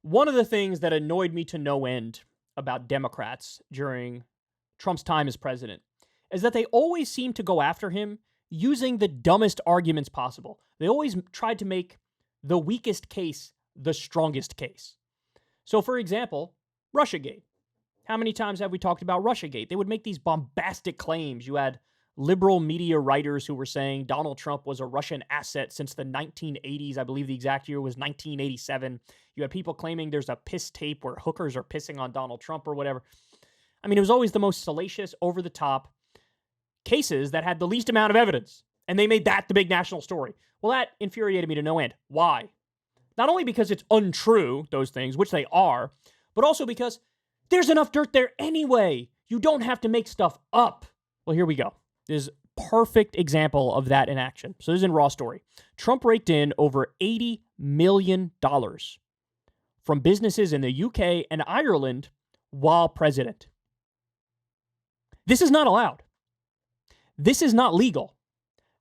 One of the things that annoyed me to no end about Democrats during Trump's time as president is that they always seem to go after him using the dumbest arguments possible. They always tried to make the weakest case the strongest case. So, for example, Russiagate. How many times have we talked about Russiagate? They would make these bombastic claims. You had liberal media writers who were saying Donald Trump was a Russian asset since the 1980s. I believe the exact year was 1987. You had people claiming there's a piss tape where hookers are pissing on Donald Trump or whatever. I mean, it was always the most salacious, over-the-top cases that had the least amount of evidence. And they made that the big national story. Well, that infuriated me to no end. Why? Not only because it's untrue, those things, which they are, but also because there's enough dirt there anyway. You don't have to make stuff up. Well, here we go. This is a perfect example of that in action. So this is in Raw Story. Trump raked in over $80 million from businesses in the UK and Ireland while president. This is not allowed. This is not legal.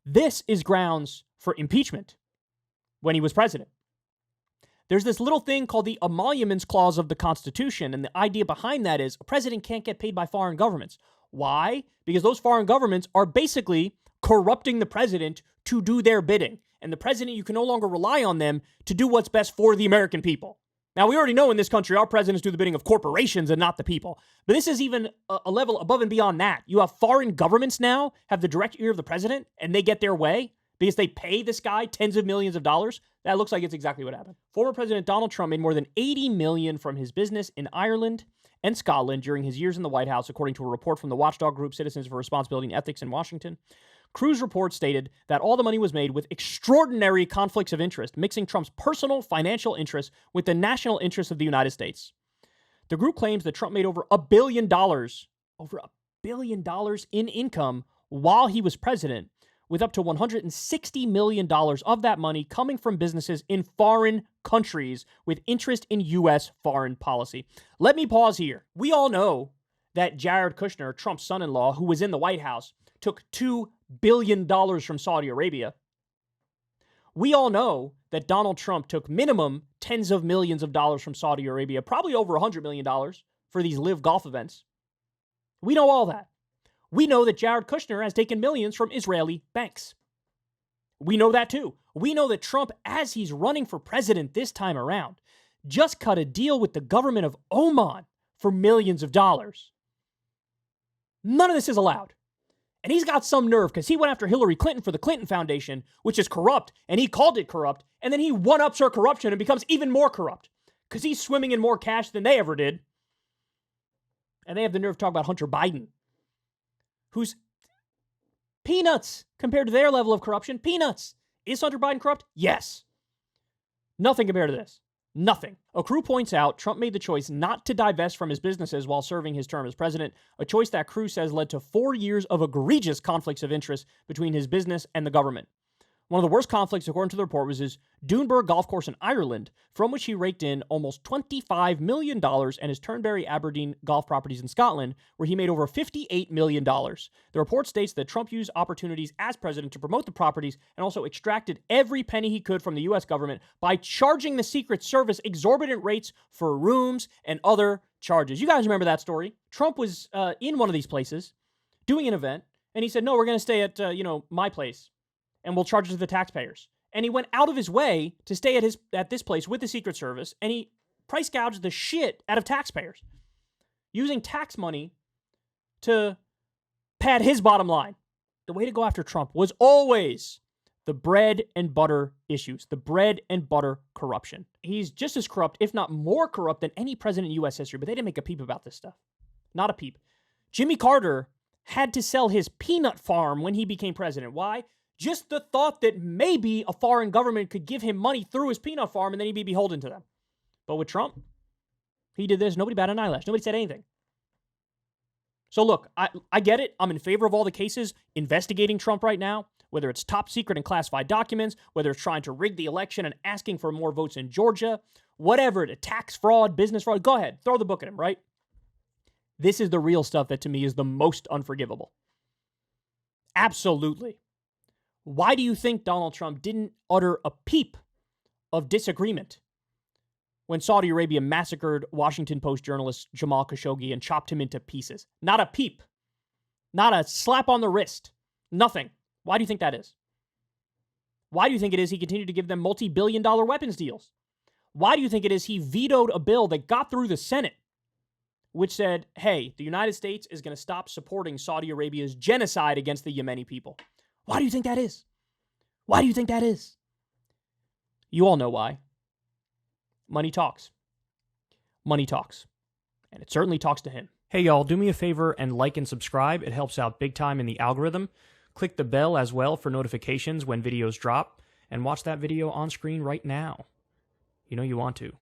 This is grounds for impeachment when he was president. There's this little thing called the Emoluments Clause of the Constitution, and the idea behind that is a president can't get paid by foreign governments. Why? Because those foreign governments are basically corrupting the president to do their bidding. And the president, you can no longer rely on them to do what's best for the American people. Now, we already know in this country, our presidents do the bidding of corporations and not the people. But this is even a level above and beyond that. You have foreign governments now have the direct ear of the president, and they get their way because they pay this guy tens of millions of dollars. That looks like it's exactly what happened. Former President Donald Trump made more than $80 million from his business in Ireland and Scotland during his years in the White House, according to a report from the watchdog group Citizens for Responsibility and Ethics in Washington. Crew's report stated that all the money was made with extraordinary conflicts of interest, mixing Trump's personal financial interests with the national interests of the United States. The group claims that Trump made over $1 billion in income while he was president, with up to $160 million of that money coming from businesses in foreign countries with interest in U.S. foreign policy. Let me pause here. We all know that Jared Kushner, Trump's son-in-law, who was in the White House, took $2 billion from Saudi Arabia. We all know that Donald Trump took minimum tens of millions of dollars from Saudi Arabia, probably over $100 million for these live golf events. We know all that. We know that Jared Kushner has taken millions from Israeli banks. We know that too. We know that Trump, as he's running for president this time around, just cut a deal with the government of Oman for millions of dollars. None of this is allowed. And he's got some nerve because he went after Hillary Clinton for the Clinton Foundation, which is corrupt, and he called it corrupt, and then he one-ups her corruption and becomes even more corrupt because he's swimming in more cash than they ever did. And they have the nerve to talk about Hunter Biden, who's peanuts compared to their level of corruption. Peanuts. Is Hunter Biden corrupt? Yes. Nothing compared to this. Nothing. A crew points out Trump made the choice not to divest from his businesses while serving his term as president, a choice that crew says led to 4 years of egregious conflicts of interest between his business and the government. One of the worst conflicts, according to the report, was his Doonburg golf course in Ireland, from which he raked in almost $25 million, and his Turnberry Aberdeen golf properties in Scotland, where he made over $58 million. The report states that Trump used opportunities as president to promote the properties and also extracted every penny he could from the U.S. government by charging the Secret Service exorbitant rates for rooms and other charges. You guys remember that story? Trump was in one of these places doing an event, and he said, no, we're going to stay at, my place, and we'll charge it to the taxpayers. And he went out of his way to stay at this place with the Secret Service, and he price gouged the shit out of taxpayers, using tax money to pad his bottom line. The way to go after Trump was always the bread and butter issues, the bread and butter corruption. He's just as corrupt, if not more corrupt, than any president in U.S. history, but they didn't make a peep about this stuff. Not a peep. Jimmy Carter had to sell his peanut farm when he became president. Why? Just the thought that maybe a foreign government could give him money through his peanut farm and then he'd be beholden to them. But with Trump, he did this. Nobody batted an eyelash. Nobody said anything. So look, I get it. I'm in favor of all the cases investigating Trump right now, whether it's top secret and classified documents, whether it's trying to rig the election and asking for more votes in Georgia, whatever, the tax fraud, business fraud. Go ahead. Throw the book at him, right? This is the real stuff that to me is the most unforgivable. Absolutely. Why do you think Donald Trump didn't utter a peep of disagreement when Saudi Arabia massacred Washington Post journalist Jamal Khashoggi and chopped him into pieces. Not a peep. Not a slap on the wrist. Nothing. Why do you think that is? Why do you think it is he continued to give them multi-billion-dollar weapons deals? Why do you think it is he vetoed a bill that got through the Senate, which said, hey, the United States is going to stop supporting Saudi Arabia's genocide against the Yemeni people? Why do you think that is? Why do you think that is? You all know why. Money talks. Money talks. And it certainly talks to him. Hey, y'all, do me a favor and like and subscribe. It helps out big time in the algorithm. Click the bell as well for notifications when videos drop. And watch that video on screen right now. You know you want to.